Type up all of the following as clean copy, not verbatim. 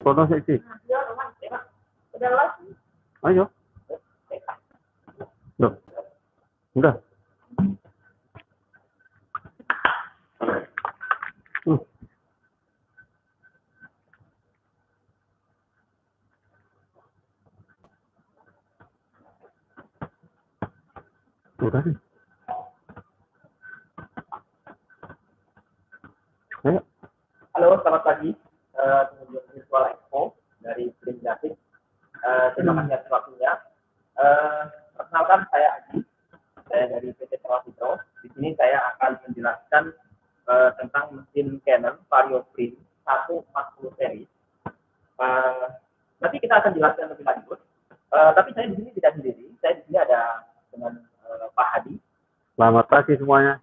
Foto sih. Ayo. Loh. Udah. Udah sih. Ayo. Halo, selamat pagi. Pengunjung virtual expo dari Green Graphic. Terima kasih atas waktunya. Perkenalkan, saya Aji. Saya dari PT Terwasitro. Di sini saya akan menjelaskan tentang mesin Canon Vario Print 140 seri. Nanti kita akan jelaskan lebih lanjut. Tapi saya di sini tidak sendiri. Saya di sini ada dengan Pak Hadi. Selamat pagi semuanya.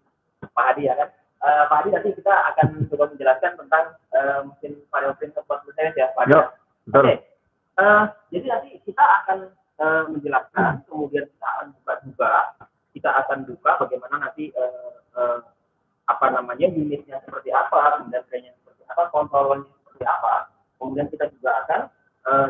Pak Hadi ya kan. Pak Hadi, nanti kita akan coba menjelaskan tentang mesin Vario Print 140 seri ya, Pak Hadi. Betul. Oke. Jadi nanti kita akan menjelaskan, kemudian kita akan buka, kita akan buka bagaimana nanti unitnya seperti apa, kemudian kayaknya seperti apa, kontrolnya seperti apa, kemudian kita juga akan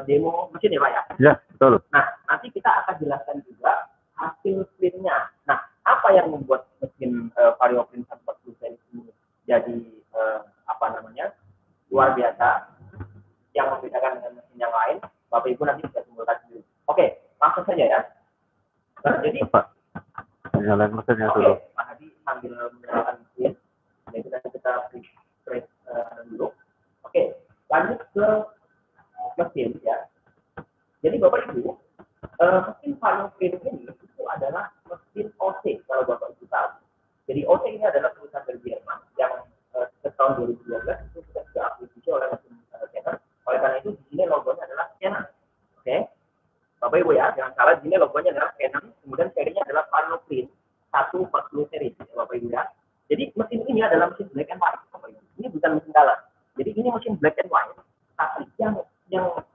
demo mesin ya Pak ya. Ya, betul. Nah, nanti kita akan jelaskan juga hasil printnya. Nah, apa yang membuat mesin Vario Print 140 seri ini jadi luar biasa, yang membedakan dengan mesin yang lain, Bapak Ibu nanti bisa simpulkan sendiri. Oke, langsung saja ya. Jadi, nyalain mesinnya dulu. dulu. Pak Hadi sambil menyalakan mesin, jadi kita press dulu. Oke, lanjut ke mesin ya. Jadi Bapak Ibu, mesin Vario Print ini itu adalah mesin OC kalau Bapak Ibu tahu. Jadi OC ini adalah perusahaan dari Jerman yang tahun 2012 itu sudah diakuisisi oleh mesin Canon. Oleh karena itu di sini logonya adalah Canon. Oke, Bapak Ibu ya, jangan salah, di sini logonya adalah Canon, kemudian serinya adalah Vario Print 140 seri, ya, Bapak Ibu ya. Jadi mesin ini adalah mesin black and white, Bapak Ibu. Ini bukan mesin color. Jadi ini mesin black and white. Tapi yang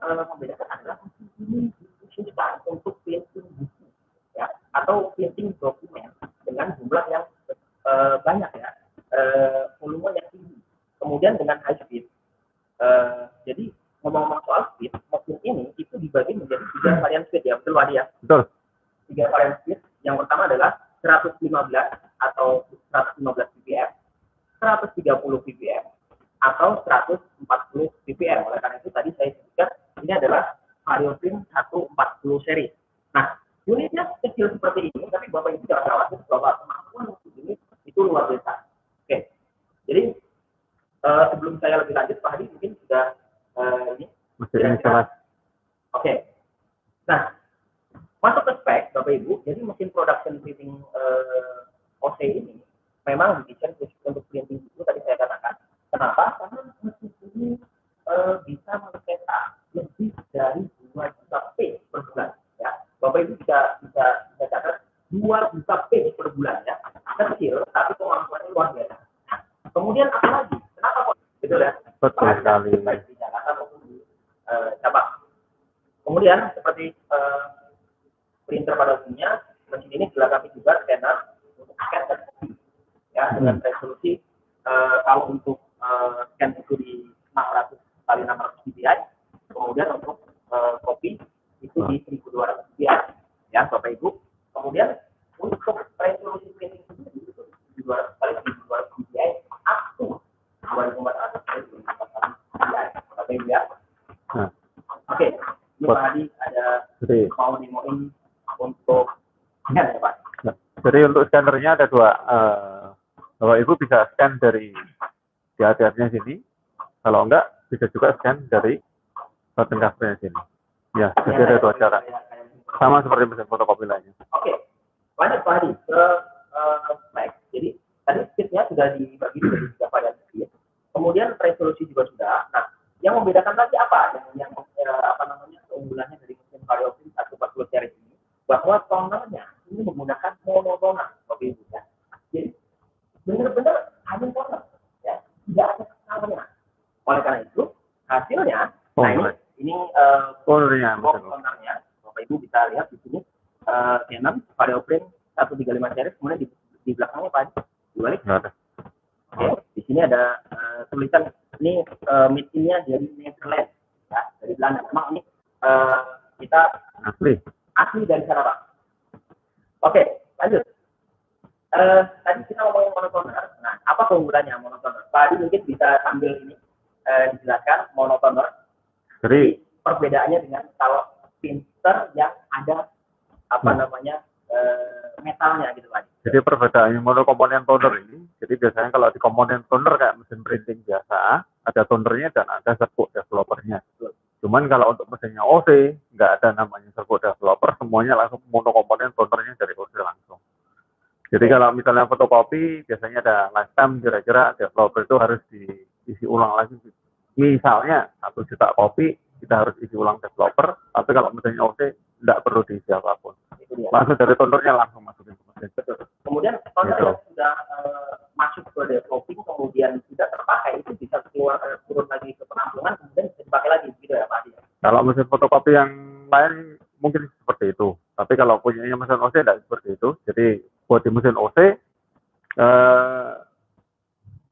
membedakan adalah mesin ini dikhususkan untuk printing buku, ya, atau printing dokumen dengan jumlah yang banyak ya, volume yang tinggi. Kemudian dengan high speed. Jadi ngomong-ngomong soal speed, mesin ini itu dibagi menjadi 3 varian speed ya, betul Pak ya? Betul. 3 varian speed. Yang pertama adalah 115 atau 115 ppm, 130 ppm, atau 140 ppm. Oleh karena itu tadi saya sebutkan ini adalah Vario Print 140 seri. Nah, unitnya kecil seperti ini, tapi Bapak Ibu jangan khawatir bahwa kemampuan mesin ini itu luar biasa. Oke, jadi sebelum saya lebih lanjut, Pak Hadi mungkin sudah ini. Oke. Nah, masuk ke spek, Bapak Ibu. Jadi mesin production printing OC ini memang didesain untuk printing buku, tadi saya katakan. Kenapa? Karena mesin ini bisa mencetak lebih dari 2 juta page per bulan. Ya, Bapak Ibu bisa catat 2 juta page per bulan ya. Kecil, tapi kemampuannya luar biasa. Kemudian apa lagi? Kenapa kok? Betul ya? Betul sekali. Di Jakarta maupun di cabang. Kemudian seperti printer pada umumnya, mesin ini dilengkapi juga scanner untuk scan dan copy, ya, dengan resolusi kalau untuk scan itu di 600 kali 600 dpi, kemudian untuk copy itu di 1200 dpi, ya Bapak Ibu. Kemudian untuk resolusi printing sendiri itu 200 kali 1200 dpi up to 2400 kali 2400 dpi, Bapak Ibu ya. Oke, ini Pak Hadi ada mau demoin untuk scan ya Pak? Jadi untuk scannernya ada 2. Bapak Ibu bisa scan dari di hadiahnya sini. Kalau enggak, bisa juga scan dari button covernya sini. Ya, jadi ada 2 cara. Sama seperti mesin fotokopi lainnya. Oke, lanjut Pak Hadi ke spek. Jadi tadi speednya sudah dibagi menjadi 3 varian speed. Kemudian resolusi juga sudah. Nah, yang membedakan lagi apa? Yang keunggulannya dari mesin Vario Print 140 seri ini, bahwa tonernya ini menggunakan monotonal, Bapak Ibu ya. Jadi benar-benar hanya toner, ya, tidak ada tonernya. Oleh karena itu hasilnya, ini tonernya, Bapak Ibu bisa lihat di sini Canon Vario Print 135 seri, kemudian di belakangnya Pak, dibalik. Oke, di sini ada tulisan ini mesinnya dari Netherlands, ya. Belanda. Memang ini kita asli dari sana, Pak. Oke, lanjut. Tadi kita ngomongin monotoner. Nah, apa keunggulannya monotoner? Pak Adi mungkin bisa sambil ini dijelaskan monotoner. Jadi perbedaannya dengan kalau printer yang ada namanya metalnya gitu Pak Adi. Jadi perbedaannya monokomponen toner ini, jadi biasanya kalau di komponen toner kayak mesin printing biasa, ada tonernya dan ada servo developernya. Cuman kalau untuk mesinnya OC, nggak ada namanya servo developer, semuanya langsung monokomponen tonernya dari OC langsung. Jadi kalau misalnya fotokopi, biasanya ada lifetime, kira-kira developer itu harus diisi ulang lagi. Misalnya 1 juta kopi, kita harus isi ulang developer, tapi kalau mesinnya OC, nggak perlu diisi apapun. Langsung dari tonernya langsung masukin ke mesin. Kemudian toner yang sudah masuk ke developing, kemudian sudah terpakai, itu bisa turun lagi ke penampungan, kemudian bisa dipakai lagi, gitu ya Pak Adi. Kalau mesin fotokopi yang lain mungkin seperti itu. Tapi kalau punyanya mesin OC tidak seperti itu. Jadi buat di mesin OC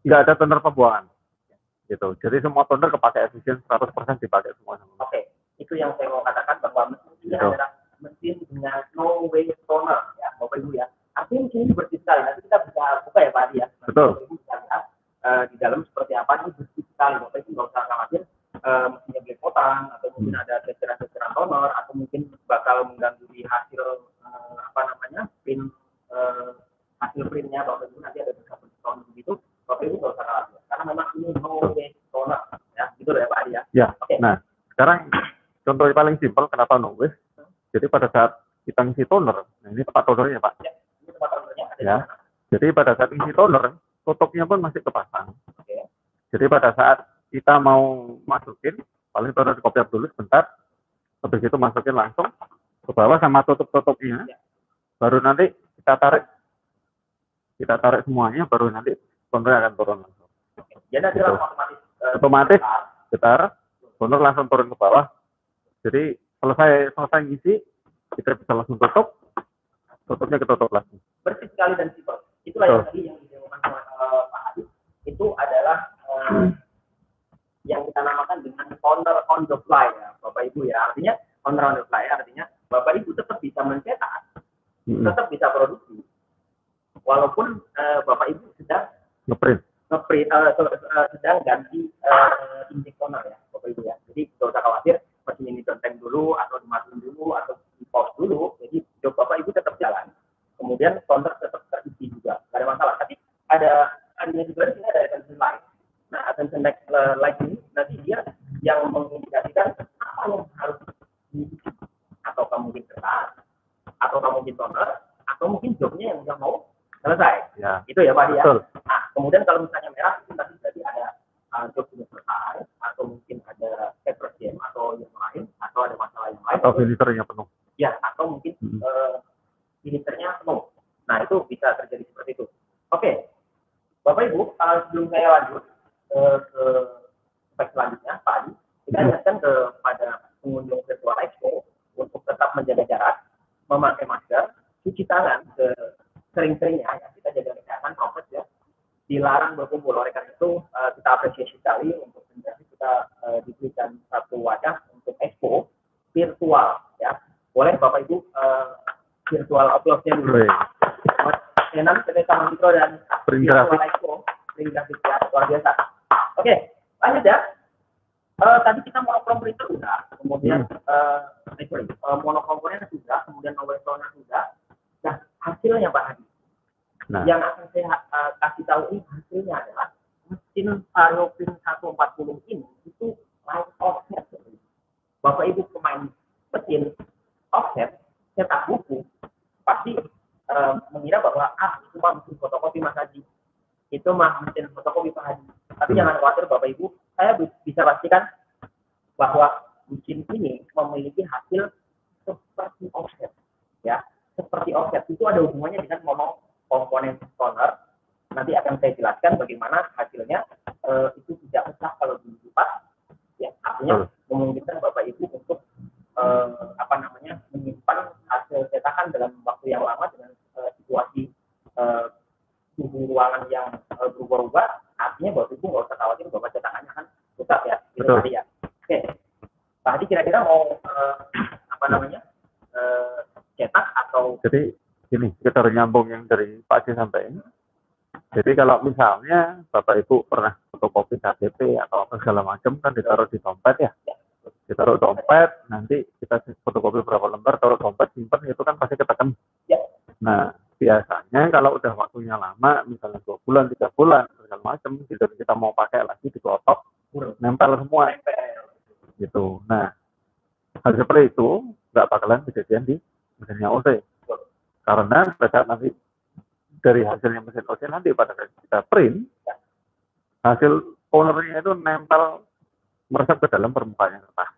nggak ada toner pembuangan. Gitu. Jadi semua toner kepakai efisien 100% dipakai semua. Oke, itu yang saya mau katakan bahwa mesin ini adalah mesin dengan no waste toner ya, Bapak Ibu ya. Artinya mesin ini bersih sekali. Nanti kita bisa buka ya Pak Adi ya. Betul. Bapak Ibu bisa lihat di dalam seperti apa, ini bersih sekali. Bapak Ibu nggak usah khawatir mesinnya belepotan atau mungkin ada ceceran-ceceran toner atau mungkin bakal mengganggu di hasil print hasil printnya Bapak Ibu nanti ada beberapa tahun begitu. Bapak Ibu nggak usah khawatir karena memang ini no waste toner ya, gitu ya Pak Adi ya. Ya. Okay. Nah, sekarang contoh paling simpel kenapa no waste. Jadi pada saat kita ngisi toner, nah ini tempat tonernya Pak. Ya, ini tempat tonernya. Ya. Jadi pada saat ngisi toner, tutupnya pun masih kepasang. Okay. Jadi pada saat kita mau masukin, paling toner dikopiar dulu sebentar, habis itu masukin langsung ke bawah sama tutup-tutupnya, baru nanti kita tarik semuanya, baru nanti tonernya akan turun langsung. Jadi gitu. Otomatis getar, toner langsung turun ke bawah. Jadi selesai ngisi, kita bisa langsung tutup, tutupnya ketutup lagi. Bersih sekali dan simpel. Itulah yang tadi yang dijelaskan oleh Pak Adi. Itu adalah yang kita namakan dengan toner on the fly ya, Bapak Ibu ya. Artinya toner on the fly artinya Bapak Ibu tetap bisa mencetak, tetap bisa produksi, walaupun Bapak Ibu sedang ngeprint sedang ganti injek toner ya, Bapak Ibu ya. Jadi tidak usah khawatir mesin ini donteng dulu atau dimatiin dulu atau di pause dulu. Jadi job Bapak Ibu tetap jalan. Kemudian toner tetap terisi juga, tidak ada masalah. Tapi ada juga di sini ada attention light. Nah, attention light ini nanti dia yang mengindikasikan apa yang harus diisi. Atau mungkin kertas, atau mungkin toner, atau mungkin jobnya yang sudah mau selesai. Ya. Itu ya Pak ya. Nah, kemudian kalau misalnya merah itu nanti berarti ada job sudah selesai, atau mungkin ada paper jam atau yang lain, atau ada masalah yang lain. Atau filternya penuh. Ya, atau mungkin filternya penuh. Nah, itu bisa terjadi seperti itu. Oke, Bapak Ibu, sebelum saya lanjut ke spek selanjutnya, Pak Adi, kita ingatkan kepada pengunjung virtual expo untuk tetap menjaga jarak, memakai masker, cuci tangan sering-seringnya, ya, kita jaga kesehatan, prokes ya, dilarang berkumpul. Oleh karena itu kita apresiasi sekali untuk kita diberikan satu wadah untuk expo virtual ya. Boleh Bapak Ibu virtual upload-nya dulu. Nanti kita sama Mikro dan virtual expo, print grafik ya, luar biasa. Oke, lanjut ya. Tadi kita monokrom printer sudah, kemudian monokomponen sudah, kemudian novel toner sudah. Nah, hasilnya Pak Hadi. Nah, yang akan saya kasih tahu ini hasilnya adalah mesin Varioprint 140 ini itu light offset. Bapak Ibu pemain mesin offset cetak buku pasti mengira bahwa itu mah mesin fotokopi Mas Haji, itu mah mesin fotokopi Pak Haji. Tapi jangan khawatir Bapak Ibu, saya bisa pastikan bahwa mesin ini memiliki hasil seperti offset ya. Seperti offset itu ada hubungannya dengan monokomponen toner. Nanti akan saya jelaskan bagaimana hasilnya itu tidak pecah kalau dilipat ya. Artinya memungkinkan Bapak Ibu untuk menyimpan hasil cetakan dalam waktu yang lama dengan situasi suhu ruangan yang berubah-ubah. Artinya Bapak Ibu nggak usah khawatir bahwa cetakannya akan rusak ya. Gitu tadi ya. Oke, Pak Hadi Ini kira-kira mau apa namanya cetak atau? Jadi ini sekedar nyambung yang dari Pak Haji sampaikan. Jadi kalau misalnya Bapak Ibu pernah fotokopi KTP atau apa segala macam kan ditaruh di dompet ya. Ditaruh dompet, nanti kita fotokopi berapa lembar, taruh dompet, simpan, itu kan pasti ketekan. Ya. Nah, biasanya kalau udah waktunya lama, misalnya 2 bulan, 3 bulan, segala macam, gitu, kita mau pakai lagi di kotak, nempel semua. Gitu. Nah, hal seperti itu nggak bakalan kejadian di mesinnya OC. Karena pada saat nanti dari hasilnya mesin OC nanti pada saat kita print, hasil ownernya itu nempel meresap ke dalam permukaan kertas.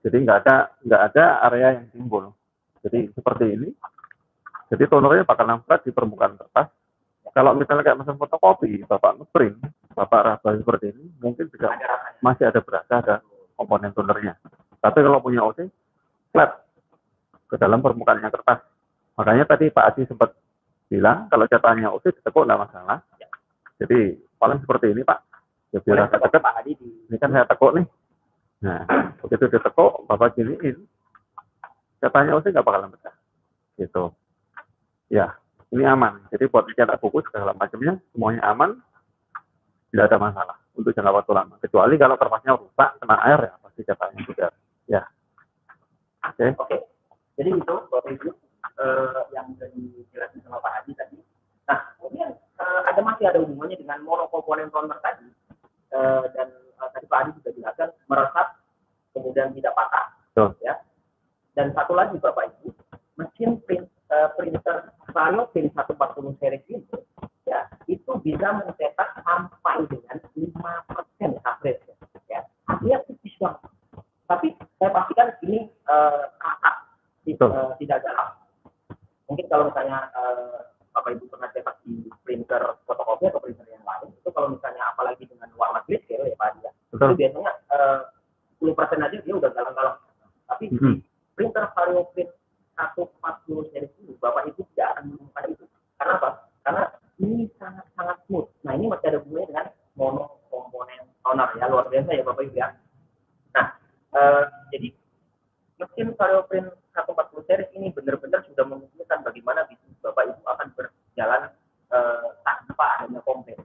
Jadi nggak ada area yang timbul. Jadi seperti ini. Jadi tonernya bakal nempel di permukaan kertas. Kalau misalnya kayak mesin fotokopi, Bapak ngeprint, Bapak raba seperti ini, mungkin juga masih ada berasa ada komponen tonernya. Tapi kalau punya OC, flat ke dalam permukaannya kertas. Makanya tadi Pak Haji sempat bilang kalau catatannya OC ditekuk nggak masalah. Jadi paling seperti ini Pak. Ya, biar agak dekat. Ini kan saya tekuk nih. Nah, begitu ditekuk, Bapak giniin, catatannya OC nggak bakalan pecah. Gitu. Ya, ini aman. Jadi buat cetak buku segala macamnya semuanya aman, tidak ada masalah untuk jangka waktu lama. Kecuali kalau kertasnya rusak, kena air ya pasti catatannya sudah. Ya. Oke. Jadi itu Bapak Ibu yang sudah dijelaskan sama Pak Haji tadi. Nah, kemudian masih ada hubungannya dengan monokomponen toner tadi. Dan tadi Pak Haji sudah jelaskan meresap kemudian tidak patah. Ya. Dan satu lagi Bapak Ibu, mesin printer Vario Print 140 series ini ya itu bisa mencetak sampai dengan 5% coverage ya. Artinya tipis banget. Tapi saya pastikan ini tidak dalam. Mungkin kalau misalnya Bapak Ibu pernah cetak di printer fotokopi atau printer yang lain, itu kalau misalnya apalagi dengan warna grayscale ya Pak Adi, itu biasanya 10% aja dia udah galang-galang. Tapi di printer Vario Print 140 series ini Bapak Ibu tidak akan menemukan itu. Karena apa? Karena ini sangat-sangat smooth. Nah, ini masih ada hubungannya dengan monokomponen toner ya, luar biasa ya Bapak Ibu ya. Nah, jadi mesin Vario Print 140 series ini benar-benar sudah membuktikan bagaimana bisnis Bapak Ibu akan berjalan tanpa adanya komplain.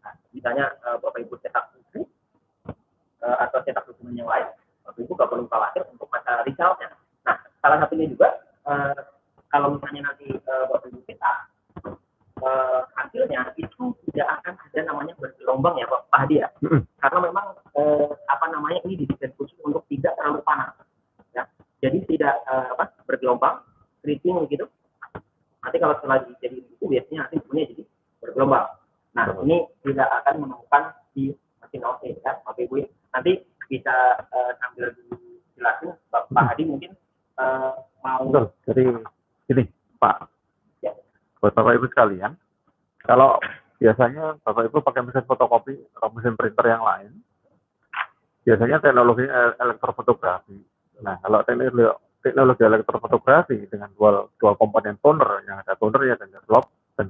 Nah, misalnya Bapak Ibu cetak buku atau cetak dokumen yang lain, Bapak Ibu nggak perlu khawatir untuk masalah resultnya. Nah, salah satunya juga kalau misalnya nanti Bapak Ibu cetak hasilnya itu tidak akan ada namanya bergelombang ya Pak Hadi ya. Karena memang ini didesain khusus untuk tidak terlalu panas ya. Jadi tidak bergelombang, keriting gitu. Nanti kalau setelah jadi itu biasanya nanti bukunya jadi bergelombang. Nah, ini tidak akan menemukan di mesin OC ya Bapak Ibu. Nanti bisa sambil dijelasin Pak Hadi mungkin mau. Betul. Jadi ini Pak, ya. Buat Bapak Ibu sekalian, kalau biasanya Bapak Ibu pakai mesin fotokopi atau mesin printer yang lain, biasanya teknologi elektrofotografi. Nah, kalau teknologi elektrofotografi dengan dual komponen toner, yang ada tonernya dan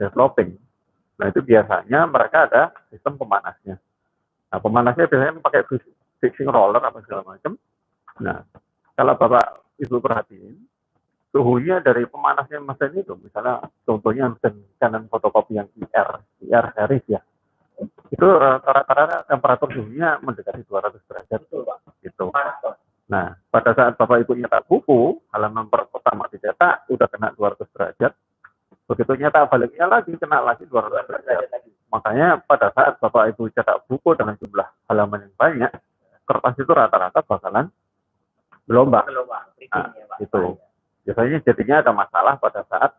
developing, nah itu biasanya mereka ada sistem pemanasnya. Nah, pemanasnya biasanya pakai fixing roller apa segala macam. Nah, kalau Bapak Ibu perhatiin, suhunya dari pemanasnya mesin itu, misalnya contohnya mesin Canon fotokopi yang IR series ya, itu rata-rata temperatur suhunya mendekati 200 derajat. Gitu. Nah, pada saat Bapak Ibu nyetak buku, halaman pertama dicetak, udah kena 200 derajat, begitu nyetak baliknya lagi, kena lagi 200 derajat. Makanya pada saat Bapak Ibu cetak buku dengan jumlah halaman yang banyak, kertas itu rata-rata bakalan gelombang. Nah, itu. Biasanya jadinya ada masalah pada saat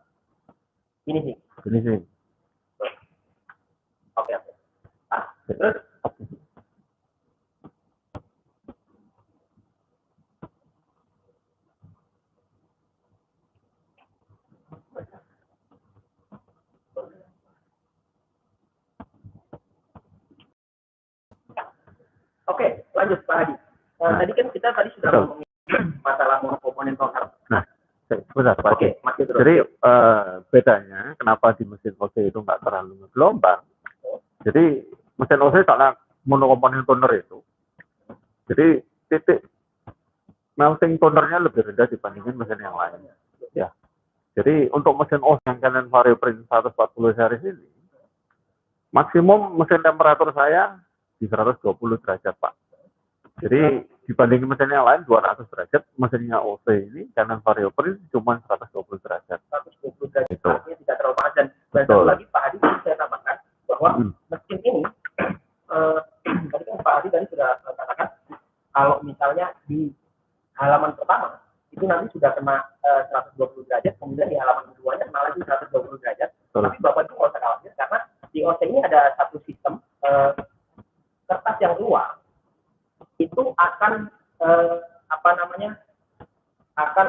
ini sih. Oke. Terus Oke, lanjut Pak Hadi. Tadi kan kita sudah ngomongin masalah monokomponen toner. Nah, sebentar Pak. Oke, masih terus. Jadi bedanya kenapa di mesin OC itu nggak terlalu gelombang? Jadi mesin OC karena monokomponen toner itu, jadi titik melting tonernya lebih rendah dibandingkan mesin yang lain. Ya. Jadi untuk mesin OS yang Canon VarioPrint 140 series ini, maksimum mesin temperatur saya di 120 derajat, Pak. Jadi dibandingin mesin yang lain 200 derajat, mesinnya OC ini Canon VarioPrint cuma 120 derajat. 120 derajat Gitu. artinya tidak terlalu panas. Dan satu lagi Pak Hadi saya tambahkan bahwa mesin ini tadi kan Pak Hadi tadi sudah katakan kalau misalnya di halaman pertama itu nanti sudah kena 120 derajat, kemudian di halaman keduanya kena lagi 120 derajat. Tapi Bapak itu nggak usah khawatir karena di OC ini ada satu sistem kertas yang luar itu akan akan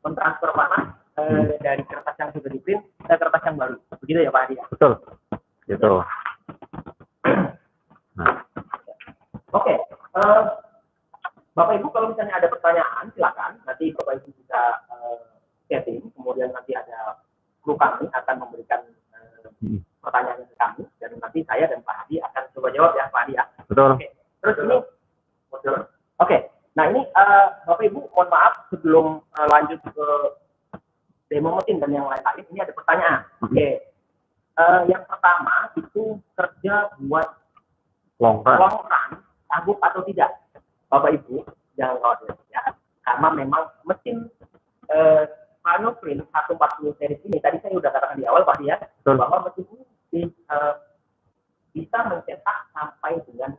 mentransfer panas dari kertas yang sudah di-print ke kertas yang baru. Begitu ya Pak Hadi? Betul. Gitu. Nah. Oke. Bapak Ibu kalau misalnya ada pertanyaan silakan. Nanti Bapak Ibu bisa chatting. Kemudian nanti ada kru kami akan memberikan pertanyaan ke kami. Dan nanti saya dan Pak Hadi akan coba jawab ya Pak Hadi ya. Betul. Oke. Terus ini. Oke. Nah ini Bapak Ibu mohon maaf sebelum lanjut ke demo mesin dan yang lain-lain. Ini ada pertanyaan. Oke. Yang pertama itu kerja buat long run sanggup atau tidak? Bapak Ibu jangan khawatir ya. Karena memang mesin VarioPrint 140 series ini tadi saya sudah katakan di awal Pak Hadi ya, bahwa mesin ini bisa mencetak sampai dengan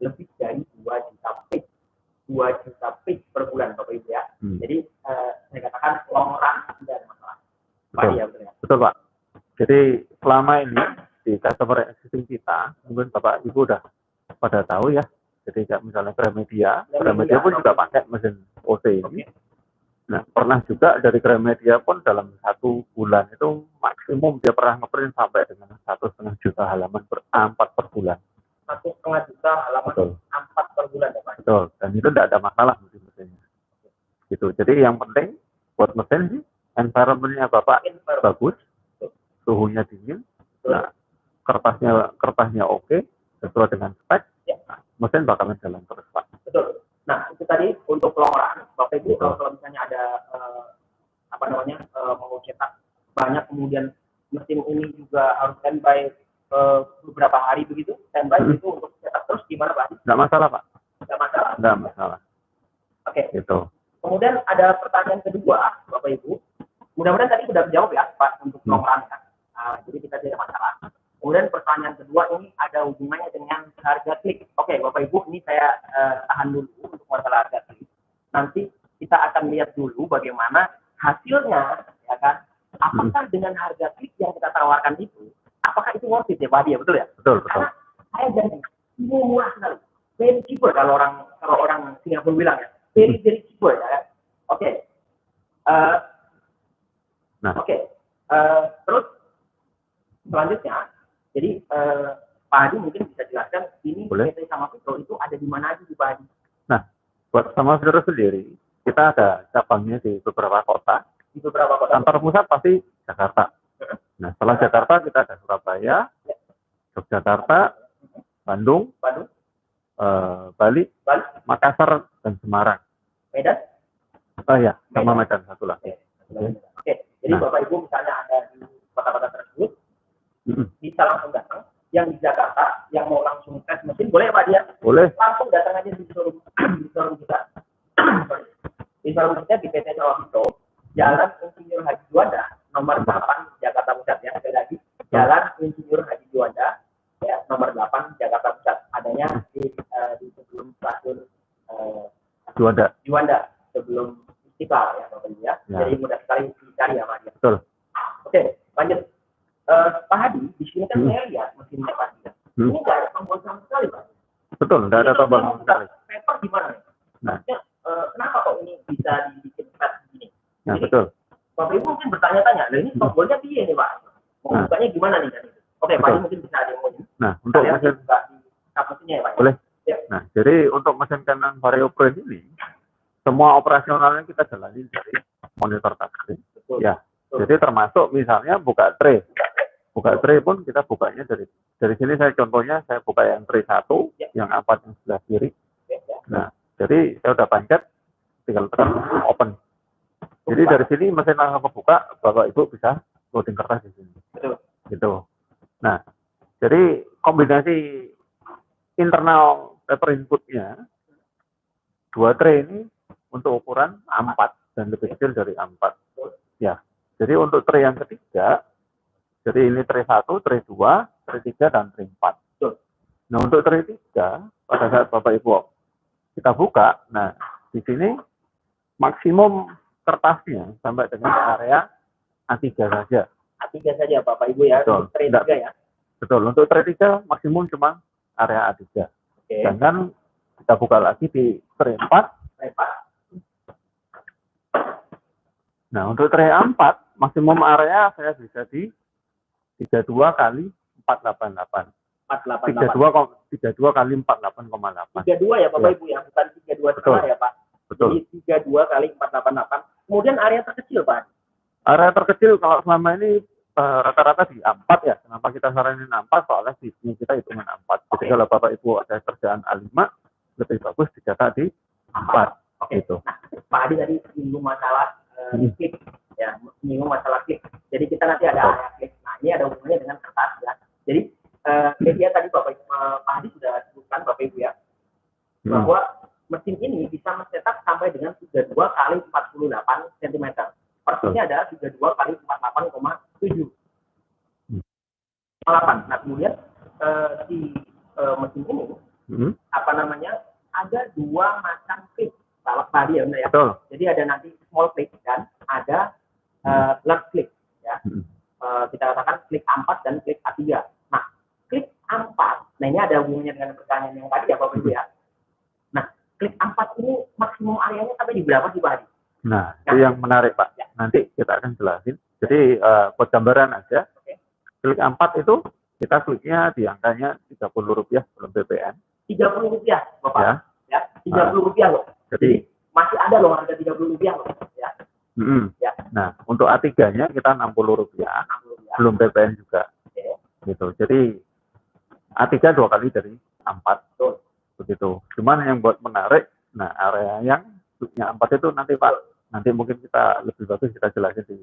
lebih dari 2 juta page per bulan Bapak Ibu ya. Jadi saya katakan long run tidak ada masalah. Pak Hadi ya, betul ya? Betul Pak. Jadi selama ini di customer existing kita, mungkin Bapak Ibu udah pada tahu ya. Jadi kayak misalnya Gramedia pun juga pakai mesin OC ini. Nah, pernah juga dari Gramedia pun dalam 1 bulan itu maksimum dia pernah ngeprint sampai dengan 1,5 juta halaman 4 per bulan. 1,5 juta halaman. Betul. 4 per bulan ya Pak? Betul. Dan itu tidak ada masalah mesin-mesinnya. Gitu. Jadi yang penting buat mesin sih environment-nya Bapak bagus, suhunya dingin, nah kertasnya oke, sesuai dengan spek. Nah, mesin bakalan jalan terus Pak. Betul. Nah itu tadi untuk long run, Bapak Ibu kalau misalnya ada mau cetak banyak kemudian mesin ini juga harus standby beberapa hari begitu, standby itu untuk cetak terus gimana Pak? Nggak masalah Pak. Nggak masalah. Nggak masalah. Oke. Gitu. Kemudian ada pertanyaan kedua Bapak Ibu. Mudah-mudahan tadi sudah dijawab ya Pak untuk long run kan. Jadi kita tidak masalah. Kemudian pertanyaan kedua ini ada hubungannya dengan harga klik. Oke, Bapak Ibu, ini saya tahan dulu untuk masalah harga klik. Nanti kita akan lihat dulu bagaimana hasilnya, ya kan? Apakah dengan harga klik yang kita tawarkan itu, apakah itu worth it ya, Pak Adi? Betul ya? Betul. Karena saya janji, ini murah sekali. Very cheaper kalau orang Singapura bilang ya. Very cheaper ya. Oke. Terus selanjutnya. Jadi Pak Hadi mungkin bisa jelaskan ini PT Samaputro itu ada di mana aja Pak Hadi? Nah, buat Samaputro sendiri kita ada cabangnya di beberapa kota. Di beberapa kota. Kantor pusat pasti Jakarta. Nah, setelah Jakarta kita ada Surabaya, Yogyakarta, Bandung, Bali, Makassar dan Semarang. Medan? Ya, sama Medan satu lagi. Oke. Jadi Bapak Ibu misalnya ada di kota-kota tersebut. Bisa langsung datang. Yang di Jakarta, yang mau langsung tes mesin, boleh ya Pak Dia? Boleh. Langsung datang aja di showroom kita. Di showroom kita di PT Samaputro, Jalan Insinyur Haji Juanda, nomor 8, Jakarta Pusat ya. Sekali lagi, Jalan Insinyur Haji Juanda, ya, nomor 8, Jakarta Pusat. Adanya di sebelum stasiun Juanda, sebelum Istiqlal ya Bapak Ibu ya. Jadi mudah sekali dicari ya Pak Dia. Betul. Oke, lanjut. Pak Hadi, di sini kan saya lihat mesinnya Pak Hadi. Ini nggak ada tombol sama sekali Pak. Betul, nggak ada tombol sama sekali. Paper gimana nih? Maksudnya kenapa kok ini bisa dibikin flat begini? Nah, betul. Bapak Ibu mungkin bertanya-tanya, lah ini tombolnya piye nih Pak? Mau bukanya gimana nih kan? Oke, Pak Hadi mungkin bisa ada yang mau. Nah, untuk mesin mesinnya ya Pak. Boleh. Ya. Nah, jadi untuk mesin Canon VarioPrint ini semua operasionalnya kita jalani dari monitor touchscreen. Ya. Jadi termasuk misalnya buka tray. Buka tray pun kita bukanya dari sini saya contohnya saya buka yang tray 1, yang 4 yang sebelah kiri. Nah, Jadi saya udah pencet, tinggal tekan open. Jadi dari sini mesin langsung kebuka, Bapak Ibu bisa loading kertas di sini. Betul. Gitu. Nah, jadi kombinasi internal paper inputnya, 2 tray ini untuk ukuran A4 dan lebih kecil dari A4. Ya, jadi untuk tray yang ketiga, jadi ini tray 1, tray 2, tray 3, dan tray 4. Nah, untuk tray 3, pada saat Bapak Ibu kita buka, nah di sini maksimum kertasnya sampai dengan area A3 saja. A3 saja Bapak Ibu ya, Betul. untuk tray 3 ya. Betul, untuk tray 3 maksimum cuma area A3. Oke. Sedangkan kita buka lagi di tray 4. Tray 4. Nah, untuk tray A4 maksimum area saya bisa di 32 kali 488. 32 kali 48,8. 32 ya Bapak Ibu ya, bukan 32 setengah ya Pak. Betul. Jadi 32 kali 488. Kemudian area terkecil Pak. Area terkecil kalau selama ini rata-rata di A4 ya. Kenapa kita saranin A4? Soalnya sisinya kita hitungan A4. Jadi kalau Bapak Ibu ada kerjaan A5, lebih bagus dicatat di A4. Gitu. Nah, Pak Adi tadi menyinggung masalah klik, ya, menyinggung masalah klik. Jadi kita nanti ada area klik. Nah, ini ada hubungannya dengan kertas ya. Jadi media tadi Pak Adi sudah sebutkan Bapak Ibu ya, bahwa mesin ini bisa mencetak sampai dengan 32 kali 48 cm. Persisnya adalah 32 kali 48,7. 8. Nah, kemudian di mesin ini apa namanya? Ada 2 macam klik. Salah tadi ya, benar ya. Betul. Jadi ada nanti small click dan ada large click ya. Kita katakan klik A4 dan klik A3. Nah, klik A4. Nah, ini ada hubungannya dengan pertanyaan yang tadi ya Bapak Ibu ya. Nah, klik A4 ini maksimum areanya sampai di berapa sih Pak Adi? Nah, itu yang menarik Pak. Ya. Nanti kita akan jelasin. Jadi buat gambaran aja. Klik A4 itu kita kliknya di angkanya Rp30 belum BPN. Rp30 Bapak. Ya, Rp30 loh. Jadi masih ada loh harga Rp30 loh. Ya. Ya. Nah, untuk A3-nya kita Rp60, belum BPN juga. Gitu. Jadi A3 2 kali dari A4. Begitu. Cuman yang buat menarik, nah area yang kliknya A4 itu nanti Pak, nanti mungkin kita lebih bagus kita jelasin di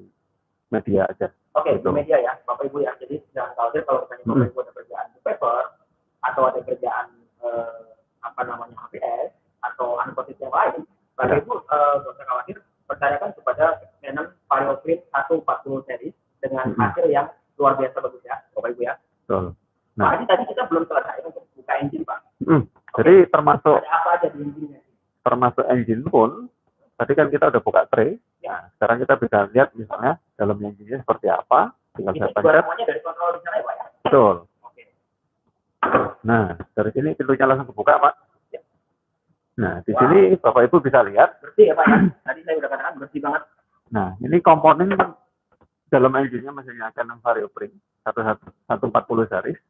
media aja. Oke, gitu. Di media ya, Bapak Ibu ya. Jadi jangan khawatir kalau misalnya Bapak Ibu ada kerjaan di paper atau ada kerjaan apa namanya HPS atau unposted yang lain, Bapak Ibu nggak usah khawatir, percayakan kepada Canon VarioFrame 140 series dengan hasil yang luar biasa bagus ya, Bapak Ibu ya. Betul. Nah, tadi kita belum selesai untuk buka engine Pak. Jadi termasuk ada apa aja di engine-nya? Termasuk engine pun, tadi kan kita udah buka tray. Nah, sekarang kita bisa lihat misalnya dalam engine-nya seperti apa. Tinggal saya pencet. Semuanya dari kontrol di sana ya Pak ya? Betul. Oke. Nah, dari sini pintunya langsung kebuka Pak. Ya. Nah, di sini Bapak Ibu bisa lihat. Bersih ya Pak ya? Tadi saya udah katakan bersih banget. Nah, ini komponen dalam engine-nya mesinnya Canon VarioFrame 140 series.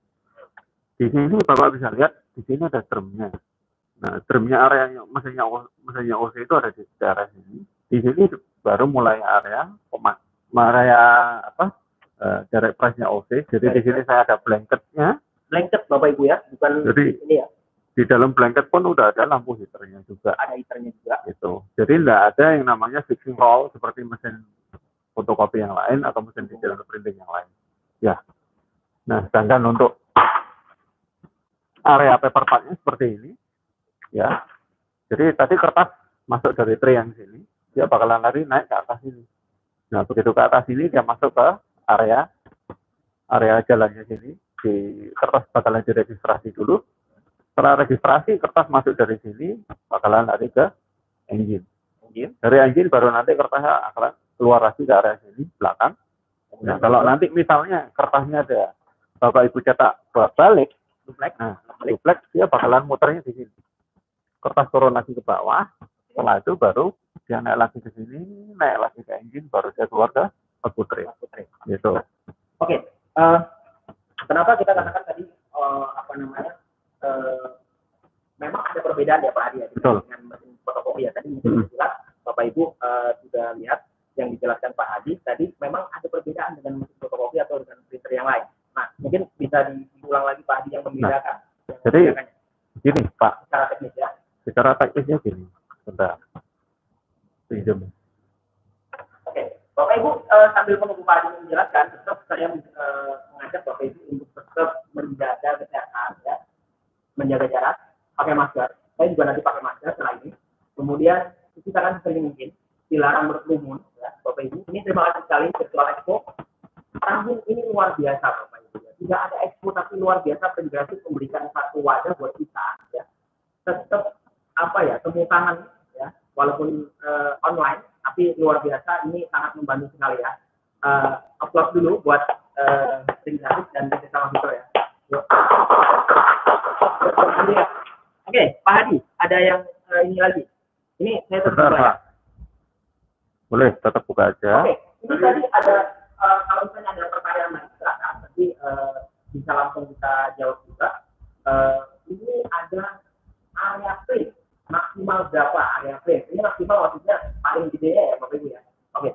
Di sini Bapak bisa lihat, di sini ada drumnya. Nah, drumnya area mesinnya OC itu ada di daerah sini. Di sini baru mulai area direct price-nya OC. Jadi di sini saya ada blanketnya. Blanket Bapak Ibu ya, bukan jadi, ini ya. Di dalam blanket pun udah ada lampu heaternya juga. Ada heaternya juga. Gitu. Jadi tidak ada yang namanya fixing roll seperti mesin fotokopi yang lain atau mesin digital printing yang lain. Ya. Nah, sedangkan untuk area paper part-nya seperti ini. Ya, jadi tadi kertas masuk dari tray yang sini, dia bakalan lari naik ke atas ini. Nah, begitu ke atas ini dia masuk ke area jalannya sini, di kertas bakalan diregistrasi dulu. Setelah registrasi, kertas masuk dari sini, bakalan lari ke engine. Dari engine baru nanti kertasnya akan keluar lagi ke area sini, belakang. Nah, kalau nanti misalnya kertasnya ada Bapak Ibu cetak balik, duplex, dia bakalan muternya di sini. Kertas turun lagi ke bawah, setelah itu baru dia naik lagi ke sini, naik lagi ke engine, baru dia keluar ke output tray. Gitu. Oke, kenapa kita katakan tadi memang ada perbedaan ya Pak Adi ya dengan mesin fotokopi ya. Tadi mungkin jelas Bapak Ibu sudah lihat yang dijelaskan Pak Adi. Tadi memang ada perbedaan dengan mesin fotokopi atau dengan printer yang lain. Nah, mungkin bisa diulang lagi Pak Adi yang membedakan. Jadi, gini Pak, secara teknis ya. Cara teknisnya gini, bentar. Pinjam. Oke, Bapak Ibu sambil menunggu Pak Adi menjelaskan, tetap saya mengajak Bapak Ibu untuk tetap menjaga kesehatan, ya, menjaga jarak, pakai masker. Saya juga nanti pakai masker setelah ini. Kemudian cuci tangan sering mungkin, dilarang berkerumun, ya, Bapak Ibu. Ini terima kasih sekali Virtual Expo. Tahun ini luar biasa, Bapak Ibu. Ya. Tidak ada expo tapi luar biasa Pengrafic memberikan satu wadah buat kita, ya. Tetap apa ya, temu tangan, ya, walaupun online, tapi luar biasa. Ini sangat membantu sekali, ya. Upload dulu buat Pengrafic dan bersama Vito, ya. Oke, Pak Hadi, ada yang ini lagi. Ini saya Bentar, terbuka, ya. Pak. Boleh, tetap buka aja. Oke, ini tadi ada kalau misalnya ada pertanyaan lagi silakan, nanti bisa langsung kita jawab juga. Ini ada area print maksimal berapa area print? Ini maksimal maksudnya paling gede ya Bapak Ibu, ya. Oke,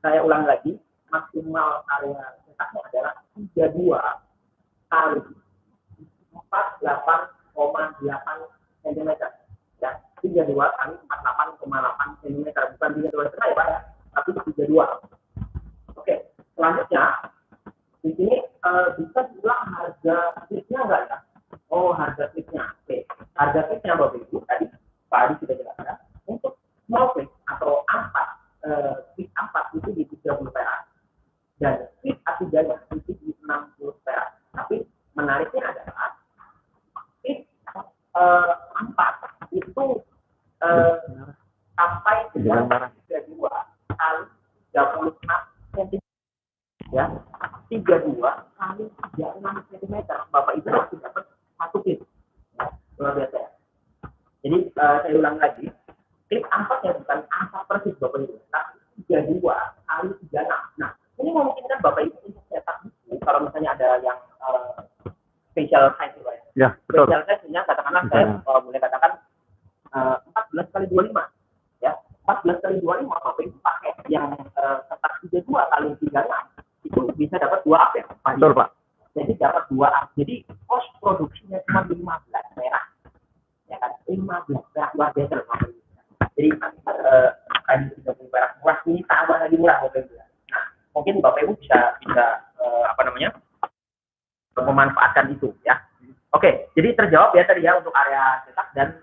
saya ulang lagi, maksimal area cetaknya adalah 32 kali 48,8 cm. Ya, 32 kali 48,8 cm, bukan 32 setengah ya Pak, ya, tapi 32. Oke, selanjutnya di sini bisa bilang harga kliknya enggak ya? Oh, harga kliknya. Oke, harga kliknya Bapak Ibu tadi Pak Adi sudah jelaskan. Untuk small klik atau A4, klik A4 itu di 30 perak dan klik A3-nya itu di 60 perak. Tapi menariknya adalah klik A4 itu sampai dengan 32 kali 36 cm, ya, 32 kali 36 cm. Bapak Ibu harus dapat satu klik, ya, luar biasa, ya. Jadi saya ulang lagi, klik A4 ya bukan A4 persis Bapak Ibu, tapi 32 kali 36. Nah, ini memungkinkan Bapak Ibu untuk cetak buku kalau misalnya ada yang special size, ya, betul. Special size-nya katakanlah saya boleh katakan 14 kali 25, ya, 14 kali 25 Bapak Ibu pakai yang cetak 32 kali 36 itu bisa dapat 2 up, ya Pak. Betul, Pak. Jadi dapat 2 up. Jadi kos produksinya cuma 15 merah, ya kan, 15 merah, luar biasa loh Bapak Ibu. Jadi kayu 30 perak murah, ini tambah lagi murah Bapak Ibu. Nah, mungkin Bapak Ibu bisa memanfaatkan itu, ya. Oke, jadi terjawab ya tadi ya untuk area cetak dan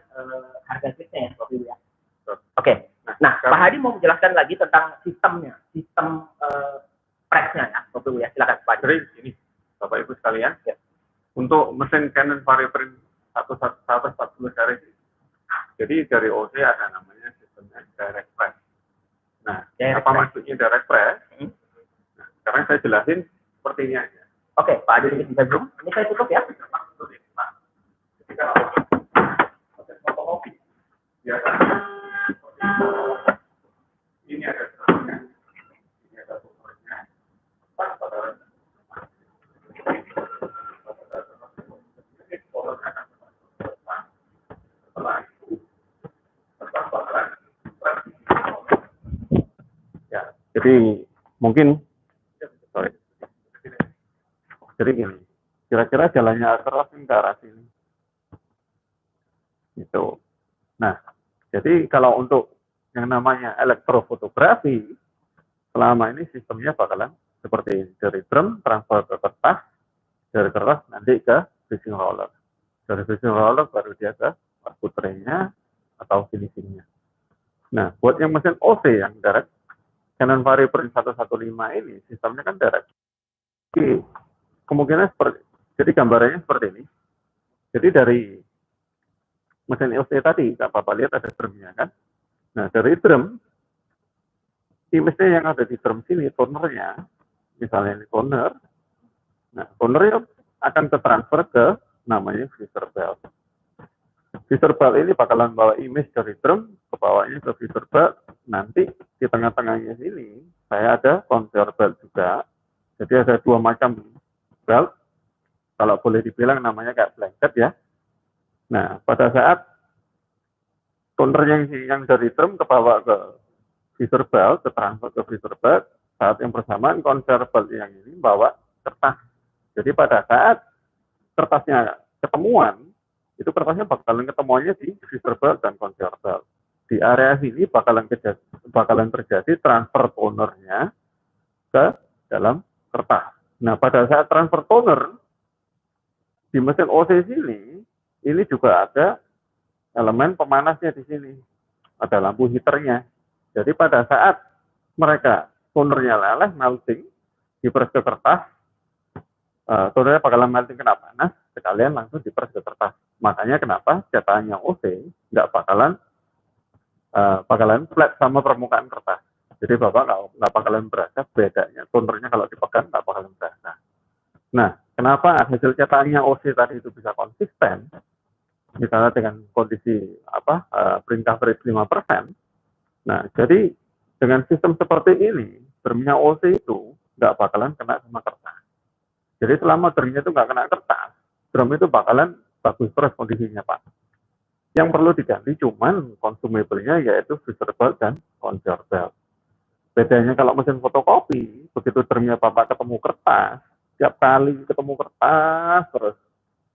harga kliknya ya Bapak Ibu, ya. Oke, nah Pak Hadi mau menjelaskan lagi tentang sistemnya, sistem price-nya ya Bapak Ibu, ya. Silakan Pak Hadi. Jadi ini Bapak Ibu sekalian, ya. Untuk mesin Canon Variprint 1140 series, jadi dari OC ada namanya sistemnya Direct Press. Nah, apa maksudnya Direct Press? Nah, sekarang saya jelasin seperti ini aja. Oke, Pak Hadi bisa zoom. Ini saya tutup ya. Jadi kalau proses fotokopi biasanya ini ada sumbernya, ini ada sumbernya. Ya, jadi mungkin jadi gini, kira-kira jalannya terus ke arah sini. Itu. Nah, jadi kalau untuk yang namanya elektrofotografi, selama ini sistemnya bakalan seperti ini. Dari drum transfer ke kertas, dari kertas nanti ke finishing roller. Dari finishing roller baru dia ke puterainya atau finishingnya. Nah, buat yang mesin OC yang direct, Canon Variprint 115 ini sistemnya kan direct. Jadi, kemungkinan seperti, jadi gambarannya seperti ini. Jadi dari mesin OC tadi, Kak Bapak lihat ada drumnya kan. Nah, dari drum, image-nya yang ada di drum sini, tonernya, misalnya ini toner, nah tonernya akan transfer ke namanya visor belt. Visor belt ini bakalan bawa image dari drum, ke bawahnya ke visor belt, nanti di tengah-tengahnya sini, saya ada conveyor belt juga, jadi ada dua macam belt, kalau boleh dibilang namanya kayak blanket ya. Nah, pada saat toner yang dari drum ke bawah ke visor belt, ke transfer ke visor belt, saat yang bersamaan conveyor belt yang ini bawa kertas. Jadi pada saat kertasnya ketemuan, itu kertasnya bakalan ketemuannya di visor belt dan conveyor belt. Di area sini bakalan terjadi transfer tonernya ke dalam kertas. Nah, pada saat transfer toner di mesin OC sini, ini juga ada elemen pemanasnya di sini. Ada lampu heaternya. Jadi pada saat mereka tonernya leleh, melting, diperes ke kertas, tonernya bakalan melting kena panas, sekalian langsung diperes ke kertas. Makanya kenapa cetakannya OC nggak bakalan flat sama permukaan kertas. Jadi Bapak nggak bakalan berasa bedanya, tonernya kalau dipegang nggak bakalan berasa. Nah, kenapa hasil cetakannya OC tadi itu bisa konsisten? Misalnya dengan kondisi print coverage 5%. Nah, jadi dengan sistem seperti ini, dermnya OC itu nggak bakalan kena sama kertas. Jadi selama dermnya itu nggak kena kertas, drum itu bakalan bagus terus kondisinya, Pak. Yang perlu diganti cuman consumable-nya yaitu visor belt dan conveyor belt. Bedanya kalau mesin fotokopi, begitu dermnya Bapak ketemu kertas, tiap kali ketemu kertas terus.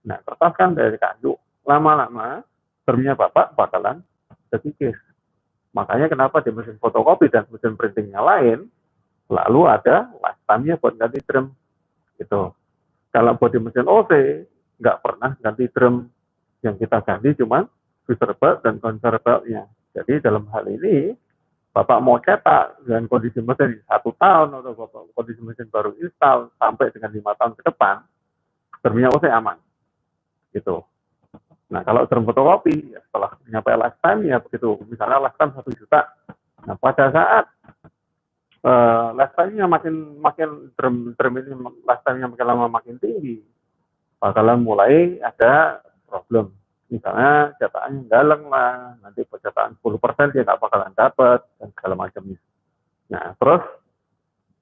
Nah, kertas kan dari kayu, lama-lama dermnya Bapak bakalan terkikis. Makanya kenapa di mesin fotokopi dan mesin printingnya lain, lalu ada lifetime-nya buat ganti drum. Gitu. Kalau buat di mesin OC, nggak pernah ganti drum. Yang kita ganti cuma visor belt dan conveyor belt-nya. Jadi dalam hal ini, Bapak mau cetak dengan kondisi mesin 1 tahun atau Bapak kondisi mesin baru install sampai dengan 5 tahun ke depan, drumnya OC aman. Gitu. Nah, kalau drum fotokopi, ya setelah nyampe lifetime ya begitu, misalnya lifetime 1 juta. Nah, pada saat lifetime-nya makin drum ini lifetime-nya makin lama makin tinggi, bakalan mulai ada problem. Misalnya cetakannya galeng lah, nanti cetakan 10% dia nggak bakalan dapat, dan segala macamnya. Nah, terus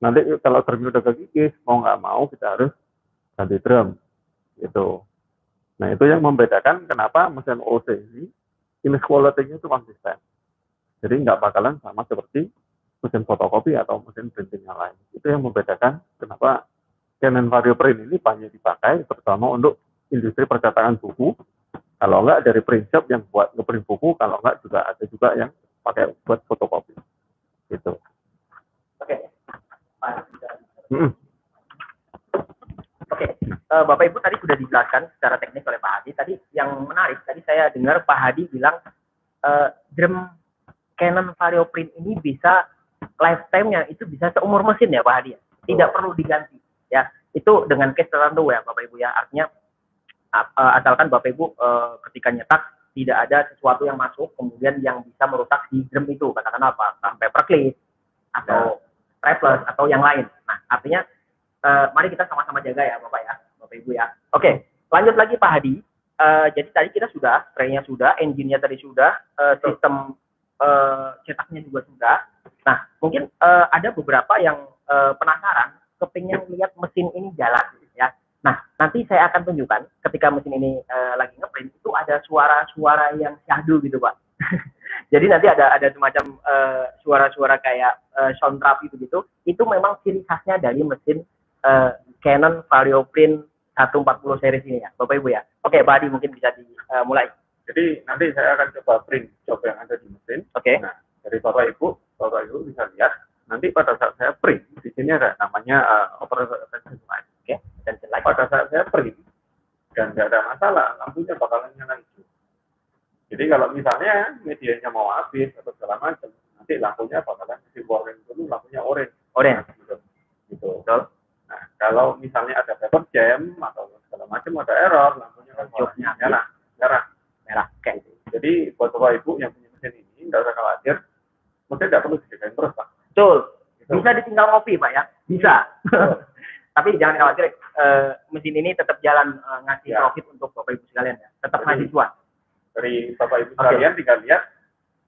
nanti kalau drumnya udah kekikis, mau nggak mau kita harus ganti drum. Gitu. Nah, itu yang membedakan kenapa mesin OC ini image quality-nya itu konsisten. Jadi nggak bakalan sama seperti mesin fotokopi atau mesin printing yang lain. Itu yang membedakan kenapa Canon VarioPrint ini banyak dipakai, terutama untuk industri percetakan buku. Kalau nggak dari print shop yang buat ngeprint buku, kalau nggak juga ada juga yang pakai buat fotokopi. Gitu. Oke. Oke, Bapak Ibu tadi sudah dijelaskan secara teknis oleh Pak Hadi. Tadi yang menarik, tadi saya dengar Pak Hadi bilang drum Canon VarioPrint ini bisa lifetime-nya itu bisa seumur mesin ya Pak Hadi. Tidak perlu diganti. Ya, itu dengan case tertentu ya Bapak Ibu ya. Artinya asalkan Bapak Ibu ketika nyetak tidak ada sesuatu yang masuk kemudian yang bisa merusak di drum itu, katakanlah apa, paper clip atau strapless atau yang lain. Nah, artinya mari kita sama-sama jaga ya Bapak ya, Bapak Ibu ya. Oke, lanjut lagi Pak Hadi. Jadi tadi kita sudah, tray-nya sudah, engine-nya tadi sudah, sistem cetaknya juga sudah. Nah, mungkin ada beberapa yang penasaran, kepingin lihat mesin ini jalan ya. Nah, nanti saya akan tunjukkan ketika mesin ini lagi ngeprint itu ada suara-suara yang syahdu gitu Pak. Jadi nanti ada semacam suara-suara kayak sound trap gitu. Itu memang ciri khasnya dari mesin Canon VarioPrint 140 series ini ya, Bapak Ibu ya. Oke, Pak Adi mungkin bisa dimulai. Jadi nanti saya akan coba print job yang ada di mesin. Oke. Nah, dari Bapak Ibu bisa lihat. Nanti pada saat saya print, di sini ada namanya operator attention light. Oke, attention light. Pada saat saya print dan nggak ada masalah, lampunya bakalan nyala hijau. Jadi kalau misalnya medianya mau habis atau segala macam, nanti lampunya bakalan di warning dulu, lampunya orange. Orange. Gitu. Nah, kalau misalnya ada paper jam atau segala macam ada error, lampunya kan nyala merah. Oke. Jadi buat Bapak Ibu yang punya mesin ini nggak usah khawatir, mesin nggak perlu dijagain terus Pak. Betul. Gitu. Bisa ditinggal ngopi Pak ya, bisa. Tapi jangan khawatir, mesin ini tetap jalan ngasih profit untuk Bapak Ibu sekalian ya, tetap ngasih cuan. Dari Bapak Ibu sekalian tinggal lihat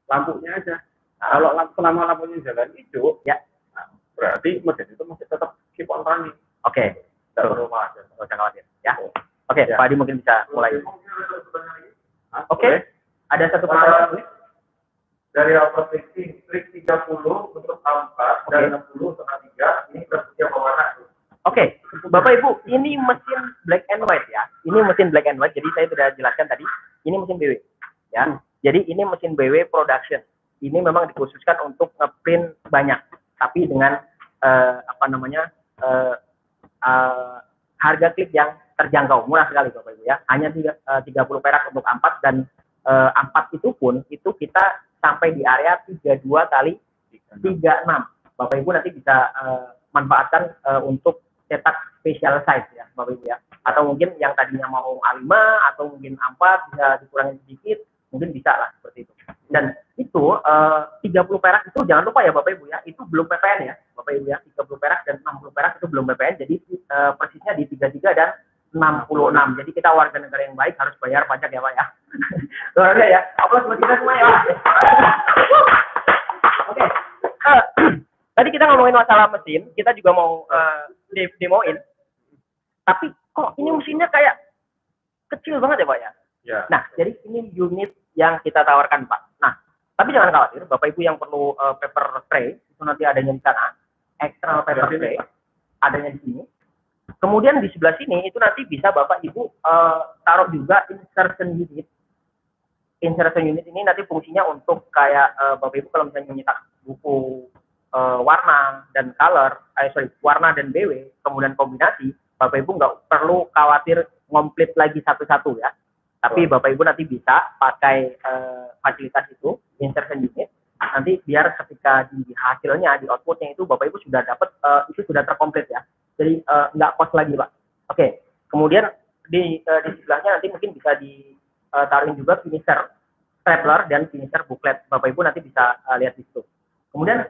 lampunya aja. Kalau selama lampunya jalan hijau, ya, berarti mesin itu masih tetap keep on running. Oke. Tidak perlu khawatir. Ya. Oke, Pak Adi mungkin bisa mulai. Oke. Ada satu pertanyaan dari output trik 30 untuk A4 dan 60 sama 3 ini berarti pewarna. Oke, Bapak Ibu, ini mesin black and white ya. ini mesin black and white, jadi saya sudah jelaskan tadi, ini mesin BW. Ya, jadi ini mesin BW production. Ini memang dikhususkan untuk ngeprint banyak, tapi dengan harga klik yang terjangkau, murah sekali Bapak Ibu ya. Hanya 30 perak untuk A4 dan A4 itu pun itu kita sampai di area 32 kali 36. Bapak Ibu nanti bisa manfaatkan untuk cetak special size ya Bapak Ibu ya. Atau mungkin yang tadinya mau A5 atau mungkin A4 bisa dikurangi sedikit, mungkin bisa lah seperti itu. Dan itu 30 perak itu jangan lupa ya Bapak Ibu ya, itu belum PPN ya Bapak Ibu ya. 30 perak dan 60 perak itu belum PPN, jadi persisnya di 33 dan 66. Jadi kita warga negara yang baik harus bayar pajak ya Pak ya. Luar biasa ya. Aplaus buat kita semua ya Pak. Oke. Tadi kita ngomongin masalah mesin, kita juga mau demoin. Tapi kok ini mesinnya kayak kecil banget ya Pak ya? Ya. Nah, jadi ini unit yang kita tawarkan Pak. Nah, tapi jangan khawatir, Bapak Ibu yang perlu paper tray, itu nanti adanya di sana. External paper tray, adanya di sini. Kemudian di sebelah sini, itu nanti bisa Bapak Ibu taruh juga insertion unit. Insertion unit ini nanti fungsinya untuk kayak Bapak Ibu kalau misalnya nyetak buku warna dan color, warna dan BW, kemudian kombinasi, Bapak Ibu nggak perlu khawatir ngomplit lagi satu-satu ya. Tapi Bapak Ibu nanti bisa pakai fasilitas itu, insertion unit, nanti biar ketika di hasilnya, di outputnya itu Bapak Ibu sudah dapat, itu sudah terkomplit ya. Jadi nggak kos lagi Pak. Oke, kemudian di sebelahnya nanti mungkin bisa ditaruhin juga finisher, stapler, dan finisher booklet. Bapak Ibu nanti bisa lihat di situ. Kemudian,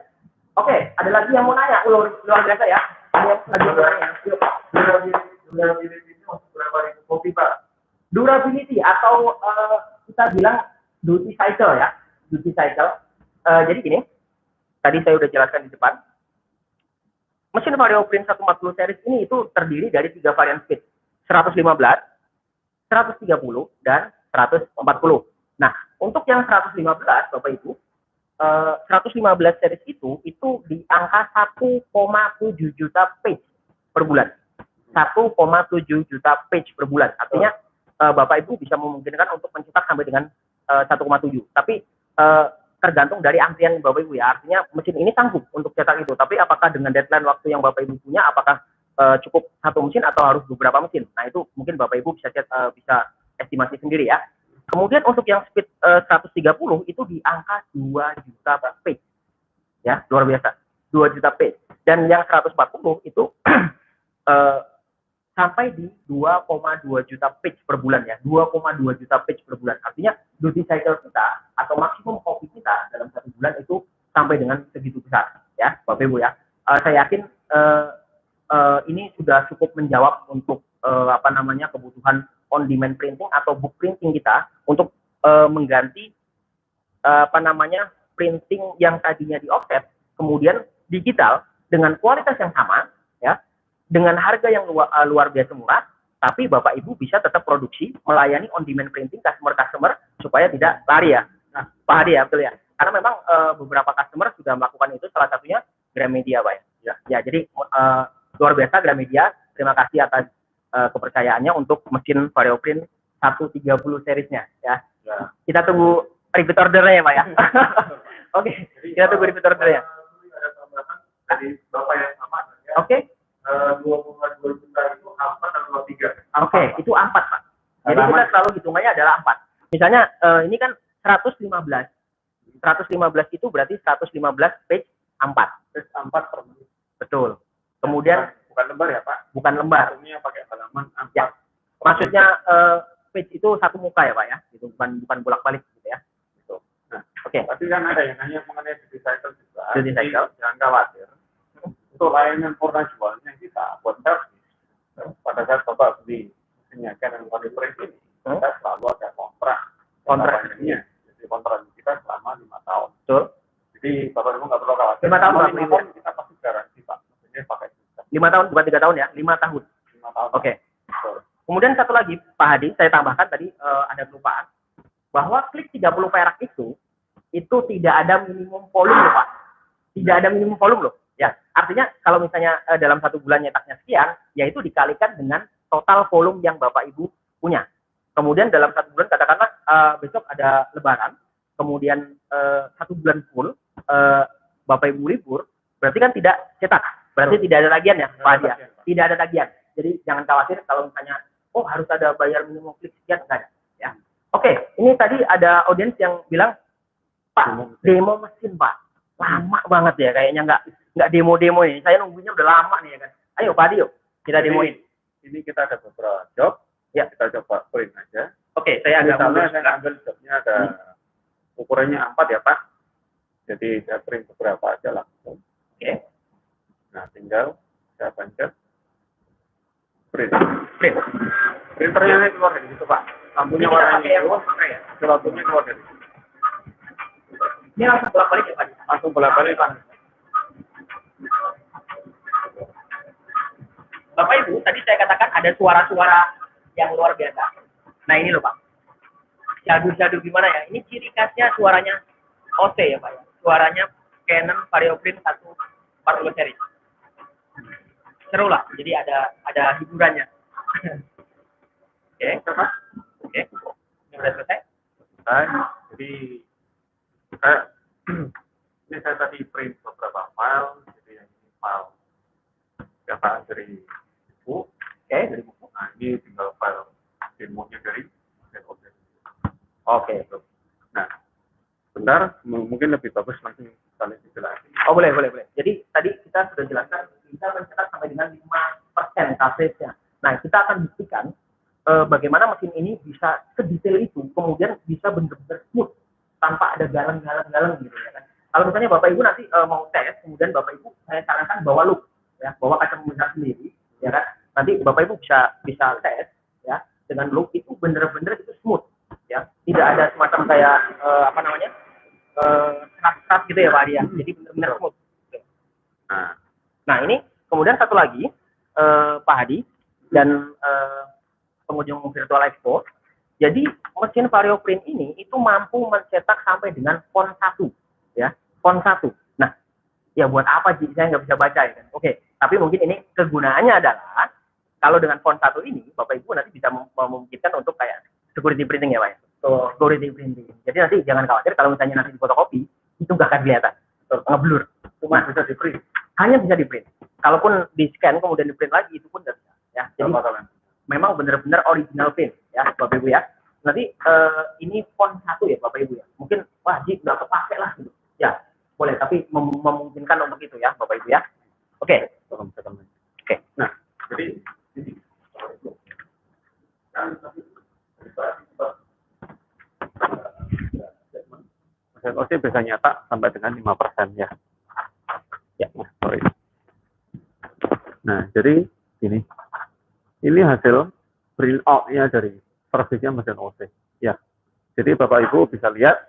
oke, ada lagi yang mau nanya, luar biasa ya. Ada yang lagi mau nanya. Durability ini berapa ribu kopi Pak? Durability atau kita bilang duty cycle ya, duty cycle. Jadi gini, tadi saya udah jelaskan di depan. Mesin VarioPrint 140 series ini itu terdiri dari 3 varian speed, 115, 130, dan 140. Nah, untuk yang 115 Bapak Ibu, 115 series itu di angka 1,7 juta page per bulan. 1,7 juta page per bulan. Artinya Bapak Ibu bisa memungkinkan untuk mencetak sampai dengan 1,7. Tapi tergantung dari antrian Bapak Ibu ya. Artinya mesin ini sanggup untuk cetak itu. Tapi apakah dengan deadline waktu yang Bapak Ibu punya, apakah cukup satu mesin atau harus beberapa mesin? Nah itu mungkin Bapak Ibu bisa estimasi sendiri ya. Kemudian untuk yang speed 130 itu di angka 2 juta page. Ya, luar biasa. 2 juta page. Dan yang 140 itu sampai di 2,2 juta page per bulan ya. 2,2 juta page per bulan. Artinya duty cycle kita atau maksimum copy kita dalam satu bulan itu sampai dengan segitu besar ya Bapak Ibu ya. Saya yakin ini sudah cukup menjawab untuk kebutuhan on demand printing atau book printing kita untuk mengganti printing yang tadinya di offset kemudian digital dengan kualitas yang sama ya, dengan harga yang luar biasa murah, tapi Bapak Ibu bisa tetap produksi melayani on demand printing customer supaya tidak lari ya. Nah, Pak Hadi ya, betul ya. Karena memang beberapa customer sudah melakukan itu, salah satunya Gramedia Pak ya. Ya, jadi luar biasa Gramedia. Terima kasih atas kepercayaannya untuk mesin VarioPrint 130 seriesnya ya. Ya. Kita tunggu repeat ordernya ya Pak ya. Oke, kita tunggu repeat ordernya. Ada tambahan dari Bapak yang sama ya. Oke. 2,2 juta itu A4 atau A3? Oke, itu A4 Pak. Jadi kita selalu hitungannya adalah A4. Misalnya ini kan 115. 115 itu berarti 115 page A4. Page A4 per menit. Betul. Kemudian bukan lembar ya Pak? Bukan lembar. Maksudnya pakai halaman A4. Ya. Maksudnya page itu satu muka ya Pak ya. Itu bukan bolak-balik gitu ya. Gitu. Nah, oke. Tapi kan ada yang nanya mengenai duty cycle juga. Duty cycle. Jangan khawatir. Untuk layanan purna jualnya kita buat servis. Pada saat Bapak beli mesinnya Canon VarioPrint ini, kita selalu ada kontraknya. Jadi kontrak kita selama 5 tahun. Betul. Jadi Bapak Ibu nggak perlu khawatir. 5 tahun Pak. Kita pasti garansi Pak. Maksudnya pakai sistem. 5 tahun bukan 3 tahun ya, 5 tahun. 5 tahun. Oke. Kemudian satu lagi Pak Hadi, saya tambahkan tadi ada kelupaan bahwa klik 30 perak itu tidak ada minimum volume loh Pak. Tidak ada minimum volume loh. Ya, artinya kalau misalnya dalam satu bulan nyetaknya sekian, yaitu dikalikan dengan total volume yang Bapak Ibu punya. Kemudian dalam 1 bulan katakanlah besok ada Lebaran, kemudian 1 bulan full Bapak Ibu libur, berarti kan tidak cetak, berarti tidak ada tagihan ya Pak Adi ya? Tidak ada tagihan. Jadi jangan khawatir kalau misalnya oh harus ada bayar minimum klik sekian, enggak ada ya. Oke, ini tadi ada audiens yang bilang Pak demo mesin Pak, lama banget ya kayaknya nggak demo ini. Saya nunggunya udah lama nih ya kan. Ayo Pak Adi yuk kita demoin. Ini kita ada beberapa job, ya kita coba print aja. Oke, saya agak mundur. Saya ambil jobnya ada ukurannya A4 ya Pak. Jadi saya print beberapa aja langsung. Oke. Nah tinggal saya pencet print. Printernya ini keluar dari situ Pak. Lampunya warna hijau, selotupnya keluar dari situ. Ini langsung bolak-balik ya Pak? Langsung bolak-balik Pak. Bapak Ibu, tadi saya katakan ada suara-suara yang luar biasa. Nah ini loh Pak. Syahdu gimana ya? Ini ciri khasnya suaranya OC ya Pak ya. Suaranya Canon VarioPrint 140 seri. Seru lah. Jadi ada hiburannya. Oke. Oke. Ini udah selesai? Jadi ini saya tadi print beberapa file. Jadi ini file data dari buku. Oke, dari buku. Nah ini tinggal file demonya dari objek. Oke. Nah, bentar, mungkin lebih bagus nanti kalian dijelasin. Oh boleh. Jadi tadi kita sudah jelaskan bisa mencetak sampai dengan 5% coverage-nya. Nah kita akan buktikan bagaimana mesin ini bisa sedetail itu, kemudian bisa benar-benar smooth tanpa ada galang gitu ya kan. Kalau misalnya Bapak Ibu nanti mau tes, kemudian Bapak Ibu saya sarankan bawa loop, ya, bawa kaca pemeriksaan sendiri, ya kan. Nanti Bapak Ibu bisa tes, ya, dengan loop itu benar-benar itu smooth, ya. Tidak ada semacam kayak serat-serat gitu ya Pak Adi ya. Jadi benar-benar smooth. Nah ini kemudian satu lagi Pak Hadi dan pengunjung Virtual Expo. Jadi mesin VarioPrint ini itu mampu mencetak sampai dengan font 1, ya, font 1. Nah, ya buat apa sih saya nggak bisa baca ya kan? Oke, tapi mungkin ini kegunaannya adalah kalau dengan font 1 ini Bapak Ibu nanti bisa memungkinkan untuk kayak security printing ya Pak ya. So, security printing. Jadi nanti jangan khawatir kalau misalnya nanti difotokopi itu nggak akan kelihatan, ngeblur. Cuma bisa di print. Hanya bisa di print. Kalaupun di scan kemudian di print lagi itu pun nggak bisa. Ya, jadi memang benar-benar original print ya Bapak Ibu ya. Nanti ini font 1 ya Bapak Ibu ya. Mungkin wajib nggak kepake lah gitu. Ya boleh, tapi memungkinkan untuk itu ya Bapak Ibu ya. Oke. Oke. Nah jadi ini mesin OC bisa nyata sampai dengan 5% ya. Ya, sorry. Nah, jadi ini hasil print out-nya dari persisnya mesin OC. Ya, jadi Bapak Ibu bisa lihat,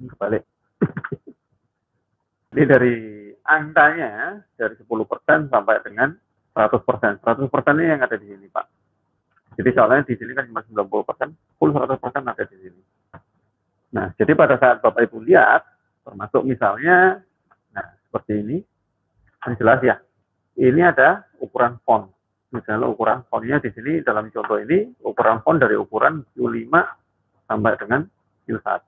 kebalik. Ini dari angkanya dari 10% sampai dengan 100%. 100% ini yang ada di sini, Pak. Jadi soalnya di sini kan cuma 90%, full 100% ada di sini. Nah, jadi pada saat Bapak Ibu lihat, termasuk misalnya, nah seperti ini, yang jelas ya, ini ada ukuran font. Misalnya ukuran fontnya di sini dalam contoh ini ukuran font dari ukuran Q5 sampai dengan Q1.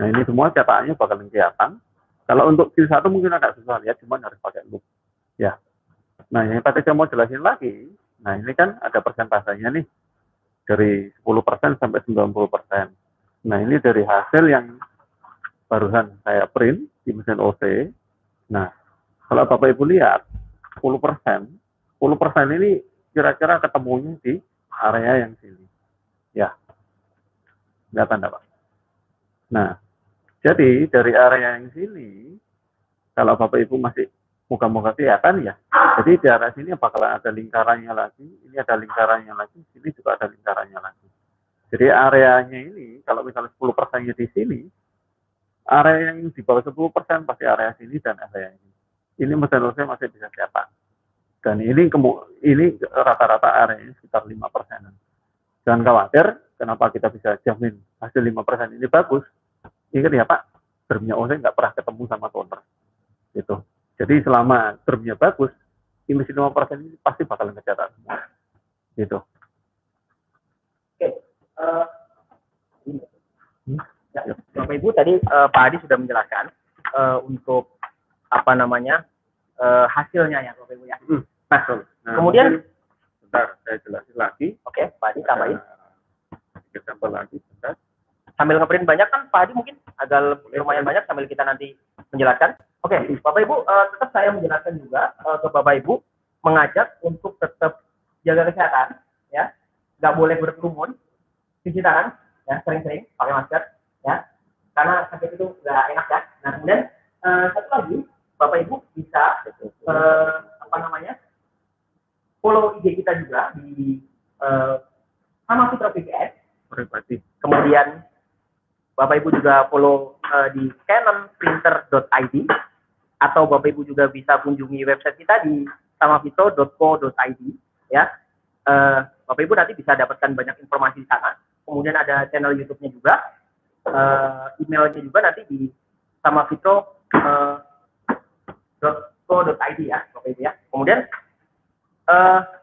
Nah ini semua cetakannya bakal kelihatan. Kalau untuk Q1 mungkin agak susah lihat, cuma harus pakai loop. Ya. Nah yang tadi saya mau jelasin lagi, nah ini kan ada persentasenya nih dari 10% sampai 90%. Nah ini dari hasil yang barusan saya print di mesin OC. Nah kalau Bapak Ibu lihat 10% ini kira-kira ketemunya di area yang sini. Ya, kelihatan enggak, Pak? Nah, jadi dari area yang sini, kalau Bapak Ibu masih moga-moga kelihatan ya, jadi di area sini bakalan ada lingkarannya lagi, ini ada lingkarannya lagi, sini juga ada lingkarannya lagi. Jadi areanya ini, kalau misalnya 10%-nya di sini, area yang di bawah 10% pasti area sini dan area ini. Ini mesin OC masih bisa cetak. Dan ini rata-rata areanya sekitar 5%. Jangan khawatir, kenapa kita bisa jamin hasil 5% ini bagus. Ingat ya Pak, termnya OC nggak pernah ketemu sama toner. Gitu. Jadi selama termnya bagus, emisi 5% ini pasti bakal ngecetak semua. Gitu. Bapak Ibu tadi Pak Adi sudah menjelaskan untuk apa namanya hasilnya ya Bapak Ibu ya. Nah, kemudian bentar saya jelasin lagi. Oke, Pak Adi tambahin. Kita sampel lagi bentar. Sambil ngeprint banyak kan Pak Adi mungkin agak lumayan banyak sambil kita nanti menjelaskan. Oke, Bapak Ibu tetap saya menjelaskan juga ke Bapak Ibu mengajak untuk tetap jaga kesehatan ya. Nggak boleh berkerumun, cuci tangan ya sering-sering pakai masker ya. Karena sakit itu nggak enak ya. Nah, kemudian satu lagi Bapak Ibu bisa apa namanya? Follow IG kita juga di sama Fitro PPS Pribadi. kemudian Bapak Ibu juga follow di canonprinter.id atau Bapak Ibu juga bisa kunjungi website kita di samafitro.co.id ya. Bapak Ibu nanti bisa dapatkan banyak informasi di sana. Kemudian ada channel YouTube-nya juga, emailnya juga nanti di samafitro.co.id ya, Bapak Ibu ya. Kemudian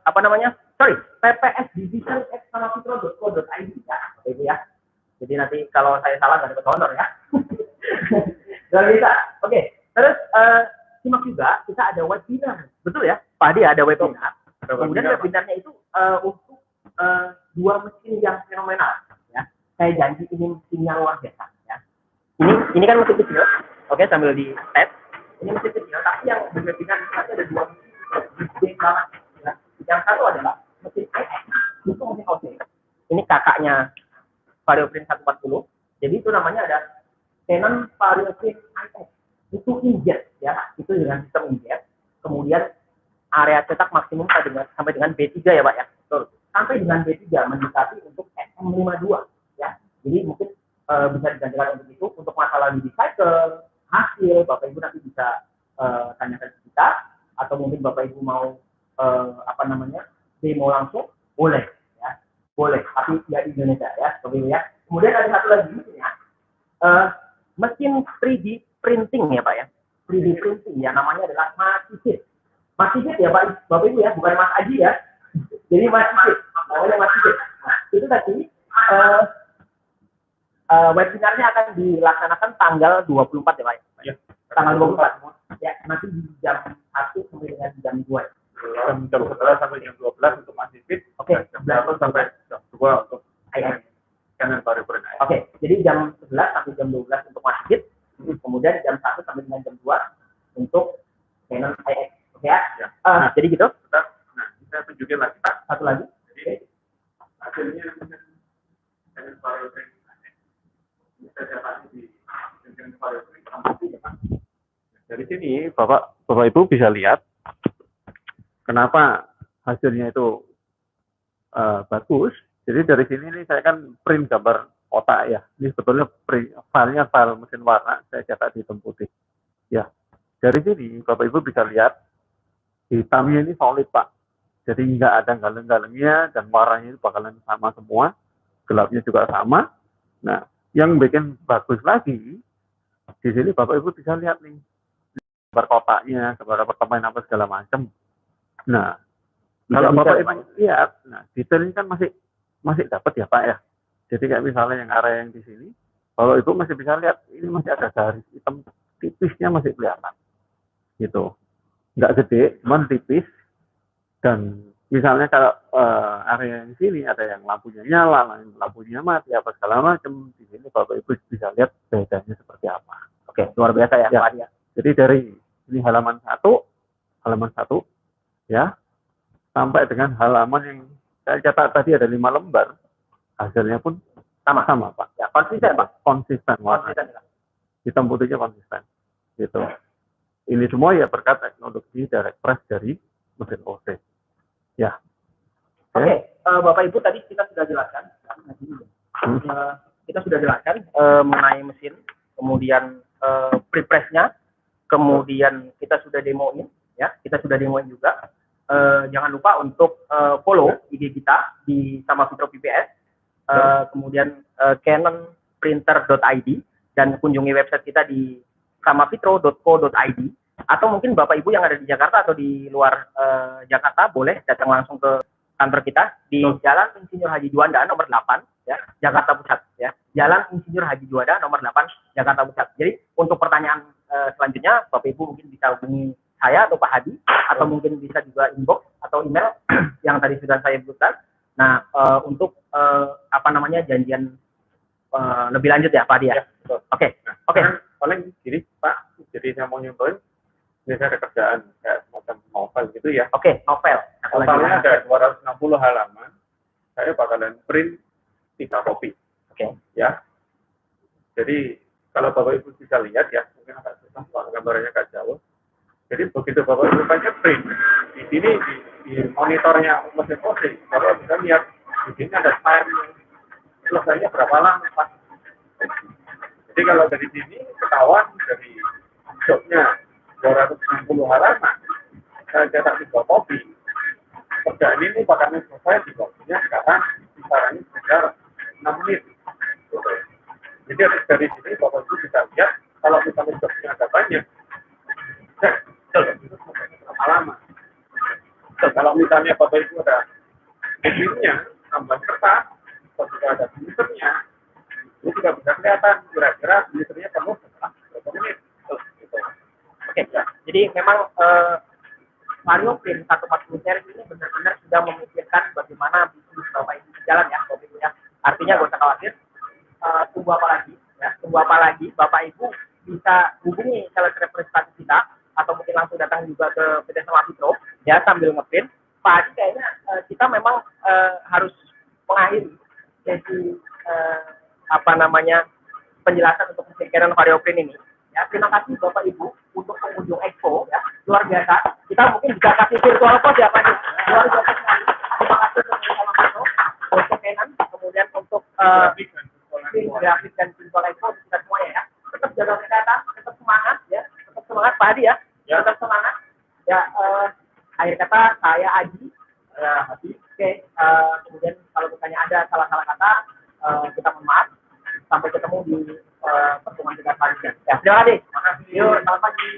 apa namanya? ppsdivision@samafitro.co.id ya, Bapak Ibu ya. Jadi nanti kalau saya salah nggak dapat honor ya. Luar biasa. Oke. Terus simak juga kita ada webinar, betul ya? Pak Adi ada webinar. Kemudian webinarnya itu untuk dua mesin yang fenomenal ya. Saya janji ini mesin yang luar biasa ya. Ini kan mesin kecil. Oke, sambil di tes. Ini mesin kecil, tapi yang di webinar itu ada dua mesin gede banget ya. Yang satu adalah mesin IX, itu mesin OC. Ini kakaknya VarioPrint 140. Jadi itu namanya ada Canon VarioPrint IX. Itu inkjet ya, itu dengan sistem inkjet. Kemudian area cetak maksimum sampai dengan B3 ya Pak ya. Betul. Sampai dengan B3 mendekati untuk SM52 ya. Jadi mungkin bisa digantikan untuk itu. Untuk masalah di cycle, hasil, Bapak Ibu nanti bisa tanyakan ke kita. Atau mungkin Bapak Ibu mau apa namanya demo langsung, boleh ya. Boleh, tapi ya di Indonesia ya, Bapak Ibu ya. Kemudian ada satu lagi ya. Mesin 3D printing ya Pak ya. 3D printing ya, namanya adalah Masifit. Masifit ya Pak, Bapak Ibu ya, bukan Mas Aji ya. Jadi Masifit, namanya Masifit. Nah, itu tadi webinarnya akan dilaksanakan tanggal 24 ya Pak. Ya. Tanggal 24. Ya, nanti di jam 1 sampai dengan jam 2. Jam 11 sampai jam 12 untuk Masifit. Oke, 11 sampai jam 2 untuk IX. Canon VarioPrint. Oke, jadi jam 11 sampai jam 12 untuk Masifit. Kemudian jam 1 sampai dengan jam 2 untuk Canon IX. Oke ya? Jadi gitu. Nah, kita tunjukin lagi Pak. Satu lagi. Jadi hasilnya Canon VarioPrint bisa dapat di Canon VarioPrint. Dari sini Bapak Ibu bisa lihat kenapa hasilnya itu bagus. Jadi dari sini nih saya kan print gambar otak ya. Ini sebetulnya filenya file mesin warna, saya cetak di hitam putih. Ya, dari sini Bapak Ibu bisa lihat hitamnya ini solid Pak. Jadi nggak ada galeng-galengnya dan warnanya itu bakalan sama semua, gelapnya juga sama. Nah, yang bikin bagus lagi di sini Bapak Ibu bisa lihat nih gambar kotaknya, gambar pertemuan apa segala macam. Nah, kalau Bapak Ibu lihat, nah detailnya kan masih dapat ya Pak ya. Jadi kayak misalnya yang area yang di sini, kalau Ibu masih bisa lihat ini masih ada garis hitam tipisnya masih kelihatan. Gitu. Nggak gede, cuman tipis. Dan misalnya kalau area yang sini ada yang lampunya nyala, lampunya mati, apa segala macam, di sini Bapak Ibu bisa lihat bedanya seperti apa. Oke, luar biasa ya, Pak Adi. Jadi dari ini halaman 1 ya, sampai dengan halaman yang saya catat tadi ada 5 lembar, hasilnya pun sama Pak. Ya, konsisten Pak. Konsisten warna. Hitam putihnya konsisten. Gitu. Ini semua ya berkat teknologi direct press dari mesin OC. Ya. Oke, Bapak Ibu tadi kita sudah jelaskan. Kita sudah jelaskan mengenai mesin, kemudian prepressnya, kemudian kita sudah demoin, ya, kita sudah demoin juga. Jangan lupa untuk follow IG kita di Samafitro PPS, kemudian canonprinter.id dan kunjungi website kita di samafitro.co.id. Atau mungkin Bapak Ibu yang ada di Jakarta atau di luar Jakarta boleh datang langsung ke kantor kita di Jalan Insinyur Haji Juanda nomor 8 ya, Jakarta Pusat ya. Jalan Insinyur Haji Juanda nomor 8 Jakarta Pusat. Jadi untuk pertanyaan selanjutnya Bapak Ibu mungkin bisa hubungi saya atau Pak Hadi, atau mungkin bisa juga inbox atau email yang tadi sudah saya sebutkan. Nah, untuk janjian lebih lanjut ya Pak Hadi ya. Oke. Oke. Paling gini Pak, jadi saya mau nyontohin, biasanya ada kerjaan kayak semacam novel gitu ya. Oke, novel. Novelnya ada 260 halaman. Saya bakalan print 3 kopi. Oke. Ya. Jadi kalau Bapak Ibu bisa lihat ya, mungkin agak susah kalau gambarnya agak jauh. Jadi begitu Bapak Ibu baca print, di sini di monitornya mesin posting, Bapak bisa lihat di sini ada time selesainya berapa lama Pak. Jadi kalau dari sini ketahuan dari jobnya 260 halaman, saya cetak 3 kopi. Kerjaan ini bakalan selesai di waktunya sekarang kisarannya sekitar 6 menit. Jadi dari sini Bapak Ibu bisa lihat kalau misalnya jobnya ada banyak, itu berapa lama. Kalau misalnya Bapak Ibu ada mesinnya, tambahan kertas, atau juga ada filternya, itu juga bisa kelihatan kira-kira filternya penuh setelah berapa menit. Gitu. Oke, ya. Jadi memang Vario Print 140 series ini benar-benar sudah memikirkan bagaimana bisnis Bapak Ibu berjalan ya, Bapak Ibu ya. Artinya gak usah khawatir. Tunggu apa lagi? Ya, tunggu apa lagi? Bapak Ibu bisa hubungi sales representatif kita atau mungkin langsung datang juga ke PT Sama Pitro ya sambil ngeprint. Pak Adi kayaknya kita memang harus mengakhiri sesi penjelasan untuk pendidikan Vario Print ini. Ya, terima kasih Bapak Ibu untuk pengunjung Expo ya, luar biasa. Kita mungkin bisa kasih virtual code ya Pak Adi. Luar biasa sekali. Terima kasih untuk Sama Pitro, untuk Kenan, kemudian untuk grafik dan visual Expo kita semuanya ya. Tetap jaga kesehatan, tetap semangat ya, tetap semangat Pak Adi ya, tetap semangat. Ya, akhir kata saya Adi. Oke, kemudian kalau misalnya ada salah-salah kata, kita mohon maaf. Sampai ketemu di pertemuan kita selanjutnya. Ya, terima kasih. Yuk, selamat pagi.